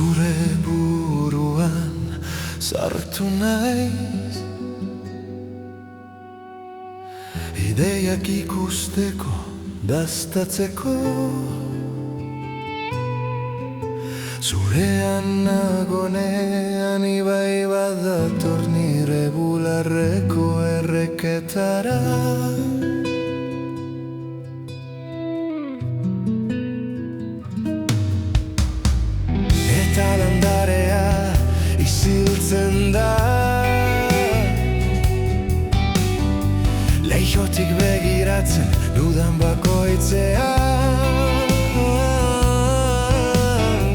Zure buruan sartu naiz, ideiak ikusteko, daztatzeko. Zurean nagonean ibai badator nire bularreko erreketara. Eta landarea isiltzen da, leihotik begiratzen dudan bakoitzean.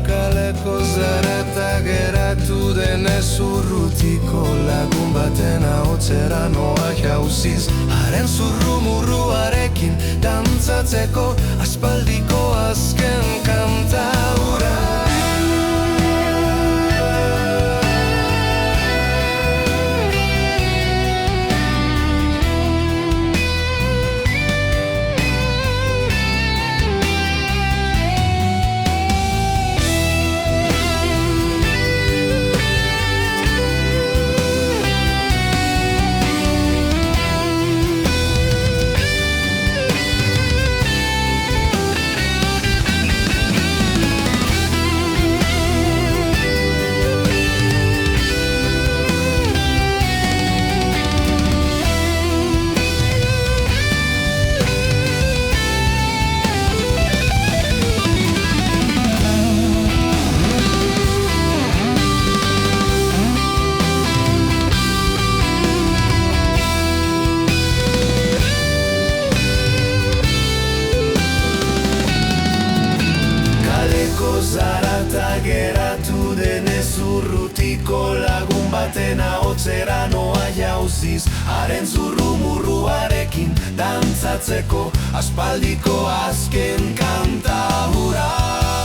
Kaleko zarata geratu denez urrutiko lagun baten ahotsera noa jauziz, haren zurrumurruarekin dantzatzeko aspaldiko azken kanta hura. Zarata geratu denez urrutiko lagun baten ahotsera noa jauziz, haren zurrumurruarekin dantzatzeko aspaldiko azken kanta hura.